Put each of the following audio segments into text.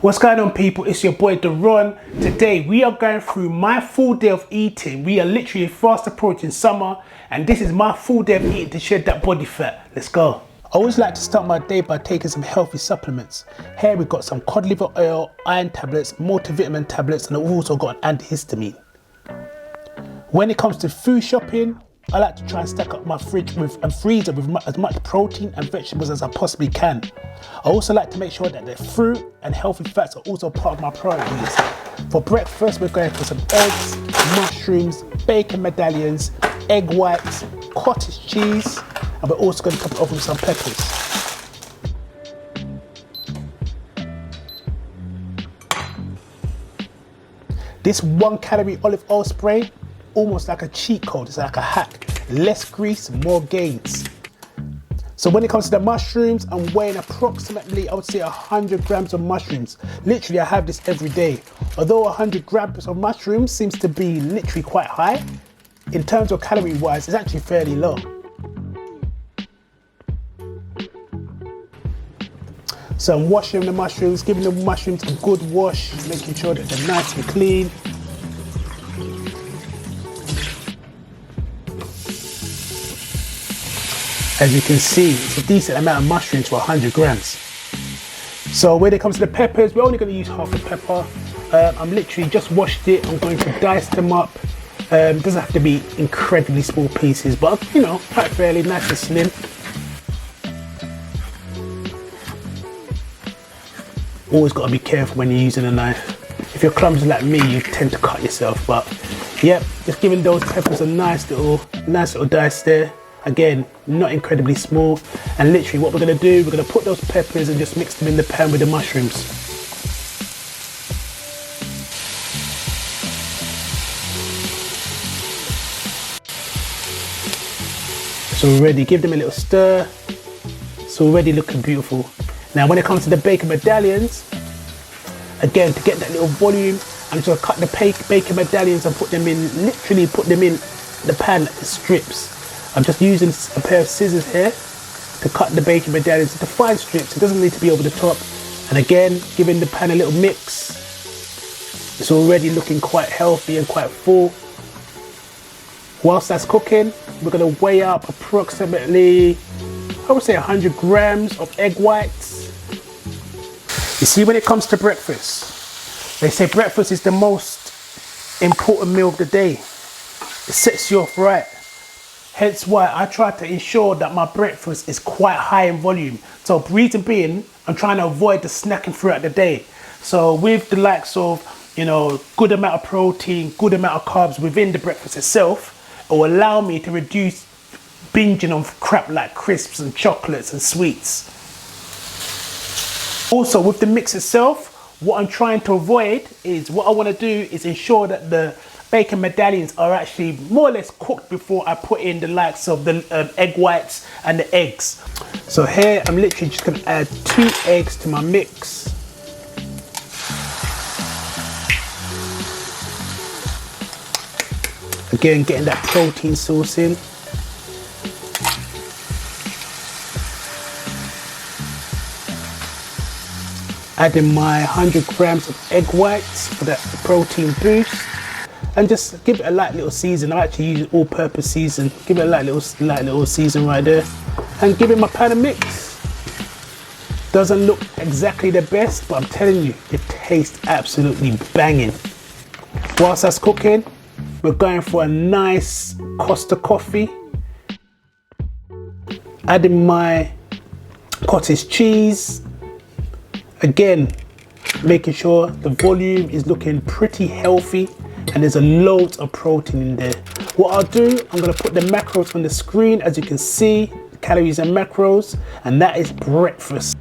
What's going on, people? It's your boy Deron. Today we are going through my full day of eating. We are literally fast approaching summer, and this is my full day of eating to shed that body fat. Let's go. I always like to start my day by taking some healthy supplements. Here we've got some cod liver oil, iron tablets, multivitamin tablets, and I've also got an antihistamine. When it comes to food shopping, I like to try and stack up my fridge and freezer with as much protein and vegetables as I possibly can. I also like to make sure that the fruit and healthy fats are also part of my priorities. For breakfast, we're going for some eggs, mushrooms, bacon medallions, egg whites, cottage cheese, and we're also going to top it off with some peppers. This 1 calorie olive oil spray, almost like a cheat code, it's like a hack. Less grease, more gains. So when it comes to the mushrooms, I'm weighing approximately, I would say 100 grams of mushrooms. Literally, I have this every day. Although 100 grams of mushrooms seems to be literally quite high, in terms of calorie wise, it's actually fairly low. So I'm washing the mushrooms, giving the mushrooms a good wash, making sure that they're nice and clean. As you can see, it's a decent amount of mushrooms for 100 grams. So when it comes to the peppers, we're only going to use half a pepper. I'm literally just washed it. I'm going to dice them up. It doesn't have to be incredibly small pieces, but you know, quite fairly nice and slim. Always got to be careful when you're using a knife. If you're clumsy like me, you tend to cut yourself. But yep, just giving those peppers a nice little dice there. Again, not incredibly small. And literally what we're gonna do, we're gonna put those peppers and just mix them in the pan with the mushrooms. So we're ready, give them a little stir. It's already looking beautiful. Now when it comes to the bacon medallions, again, to get that little volume, I'm just gonna cut the bacon medallions and put them in the pan like strips. I'm just using a pair of scissors here to cut the bacon medallions into fine strips. It doesn't need to be over the top. And again, giving the pan a little mix. It's already looking quite healthy and quite full. Whilst that's cooking, we're gonna weigh up approximately, I would say 100 grams of egg whites. You see, when it comes to breakfast, they say breakfast is the most important meal of the day. It sets you off right. Hence why I try to ensure that my breakfast is quite high in volume. So reason being, I'm trying to avoid the snacking throughout the day. So with the likes of, you know, good amount of protein, good amount of carbs within the breakfast itself, it will allow me to reduce binging on crap like crisps and chocolates and sweets. Also with the mix itself, what I'm trying to avoid is, what I want to do is ensure that the bacon medallions are actually more or less cooked before I put in the likes of the egg whites and the eggs. So here I'm literally just going to add 2 eggs to my mix. Again, getting that protein source in. Adding my 100 grams of egg whites for that protein boost. And just give it a light little season. I actually use all-purpose season. Give it a light little season right there. And give it my pan of mix. Doesn't look exactly the best, but I'm telling you, it tastes absolutely banging. Whilst that's cooking, we're going for a nice Costa coffee. Adding my cottage cheese. Again, making sure the volume is looking pretty healthy. And there's a load of protein in there. What I'll do, I'm gonna put the macros on the screen, as you can see, calories and macros, and that is breakfast.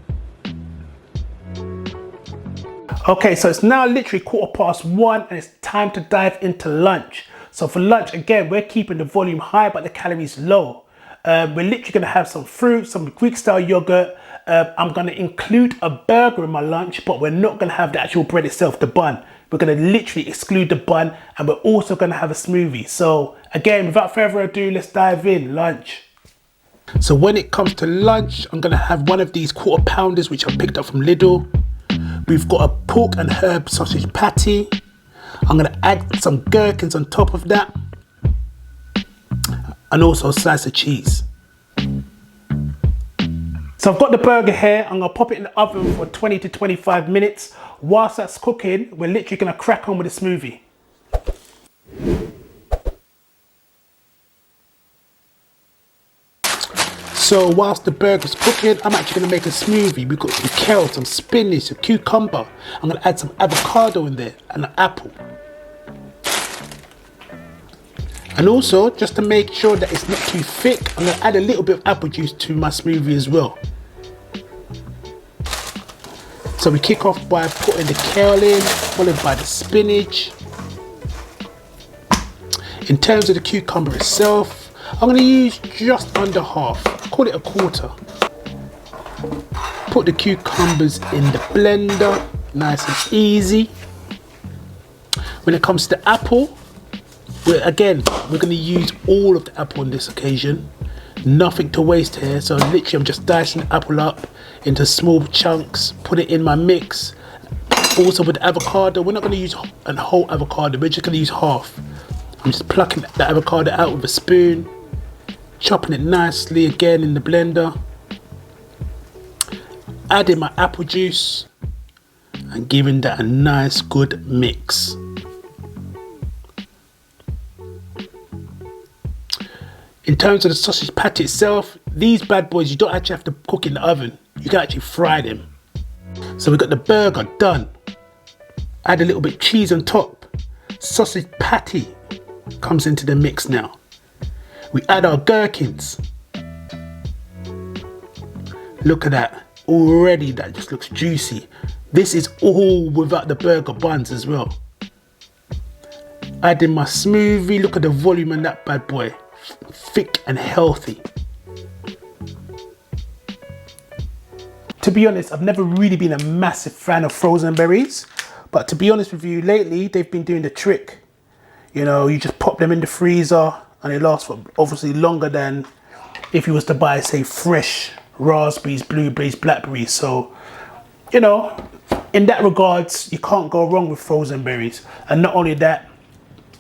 Okay, so it's now literally 1:15 and it's time to dive into lunch. So for lunch, again, we're keeping the volume high, but the calories low. We're literally gonna have some fruit, some Greek style yogurt. I'm gonna include a burger in my lunch, but we're not gonna have the actual bread itself, the bun. We're gonna literally exclude the bun, and we're also gonna have a smoothie. So again, without further ado, let's dive in, lunch. So when it comes to lunch, I'm gonna have one of these quarter pounders, which I picked up from Lidl. We've got a pork and herb sausage patty. I'm gonna add some gherkins on top of that. And also a slice of cheese. So I've got the burger here. I'm gonna pop it in the oven for 20 to 25 minutes. Whilst that's cooking, we're literally gonna crack on with the smoothie. So whilst the burger's cooking, I'm actually gonna make a smoothie. We've got some kale, some spinach, a cucumber. I'm gonna add some avocado in there and an apple. And also, just to make sure that it's not too thick, I'm gonna add a little bit of apple juice to my smoothie as well. So we kick off by putting the kale in, followed by the spinach. In terms of the cucumber itself, I'm gonna use just under half, call it a quarter. Put the cucumbers in the blender, nice and easy. When it comes to the apple, we're going to use all of the apple on this occasion. Nothing to waste here, so literally I'm just dicing the apple up into small chunks, put it in my mix. Also with the avocado, we're not going to use a whole avocado, we're just going to use half. I'm just plucking the avocado out with a spoon, chopping it nicely again in the blender, adding my apple juice and giving that a nice good mix. In terms of the sausage patty itself, these bad boys, you don't actually have to cook in the oven. You can actually fry them. So we've got the burger done. Add a little bit of cheese on top. Sausage patty comes into the mix now. We add our gherkins. Look at that. Already that just looks juicy. This is all without the burger buns as well. Adding my smoothie. Look at the volume on that bad boy. Thick and healthy. To be honest, I've never really been a massive fan of frozen berries, but to be honest with you, lately they've been doing the trick. You know, you just pop them in the freezer and it lasts for obviously longer than if you was to buy, say, fresh raspberries, blueberries, blackberries. So, you know, in that regards, you can't go wrong with frozen berries. And not only that,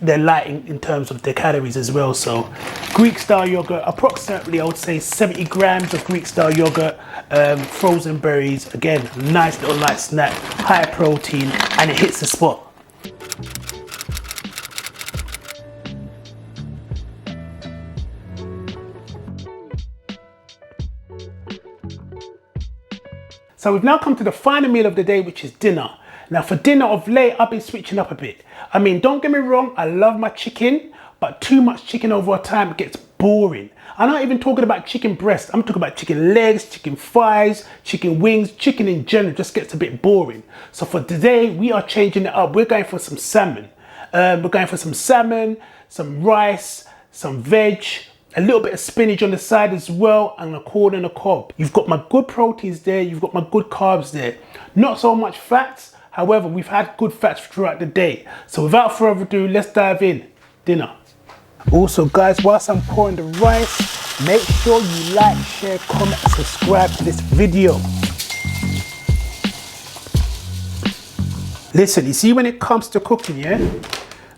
they're light in terms of their calories as well. So Greek style yogurt, approximately I would say 70 grams of Greek style yogurt, frozen berries, again, nice little light snack, high protein, and it hits the spot. So we've now come to the final meal of the day, which is dinner. Now for dinner of late, I've been switching up a bit. I mean, don't get me wrong, I love my chicken, but too much chicken over time gets boring. I'm not even talking about chicken breast. I'm talking about chicken legs, chicken thighs, chicken wings, chicken in general just gets a bit boring. So for today, we are changing it up. We're going for some salmon. We're going for some salmon, some rice, some veg, a little bit of spinach on the side as well, and a corn and a cob. You've got my good proteins there, you've got my good carbs there. Not so much fats, however, we've had good fats throughout the day. So without further ado, let's dive in. Dinner. Also guys, whilst I'm pouring the rice, make sure you like, share, comment, and subscribe to this video. Listen, you see when it comes to cooking, yeah?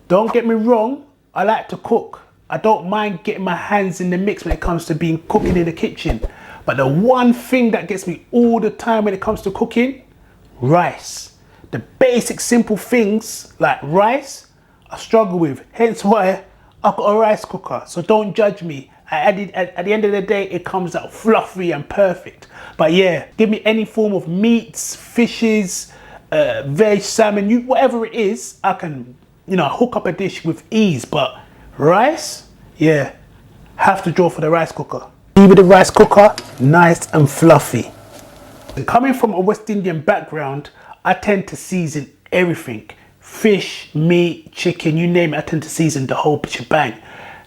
Don't get me wrong, I like to cook. I don't mind getting my hands in the mix when it comes to being cooking in the kitchen. But the one thing that gets me all the time when it comes to cooking, rice. The basic simple things like rice, I struggle with. Hence why I've got a rice cooker. So don't judge me. At the end of the day, it comes out fluffy and perfect. But yeah, give me any form of meats, fishes, veg, salmon, whatever it is, I can, hook up a dish with ease. But rice, yeah, have to draw for the rice cooker. Leave the rice cooker nice and fluffy. Coming from a West Indian background, I tend to season everything. Fish, meat, chicken, you name it, I tend to season the whole shebang.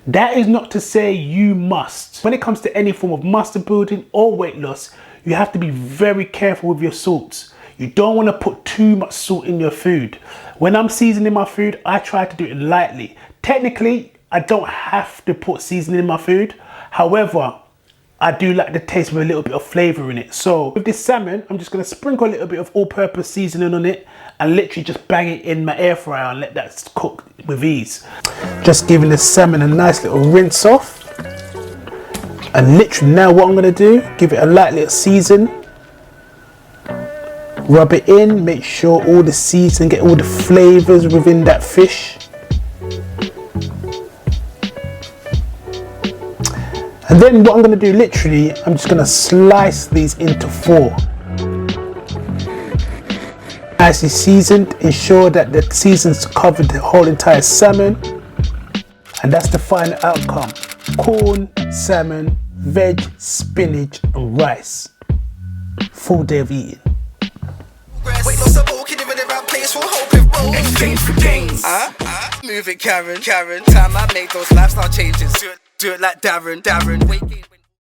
That is not to say you must. When it comes to any form of muscle building or weight loss, you have to be very careful with your salts. You don't want to put too much salt in your food. When I'm seasoning my food, I try to do it lightly. Technically, I don't have to put seasoning in my food. However, I do like the taste with a little bit of flavour in it. So with this salmon, I'm just going to sprinkle a little bit of all-purpose seasoning on it and literally just bang it in my air fryer and let that cook with ease. Just giving the salmon a nice little rinse off. And literally now what I'm going to do, give it a light little season. Rub it in, make sure all the seasoning, get all the flavours within that fish. And then what I'm going to do, literally, I'm just going to slice these into 4. Nicely seasoned, ensure that the seasons cover the whole entire salmon. And that's the final outcome. Corn, salmon, veg, spinach and rice. Full day of eating. Exchange for gains. Move it, Karen. Time I made those lifestyle changes. Do it like Darren.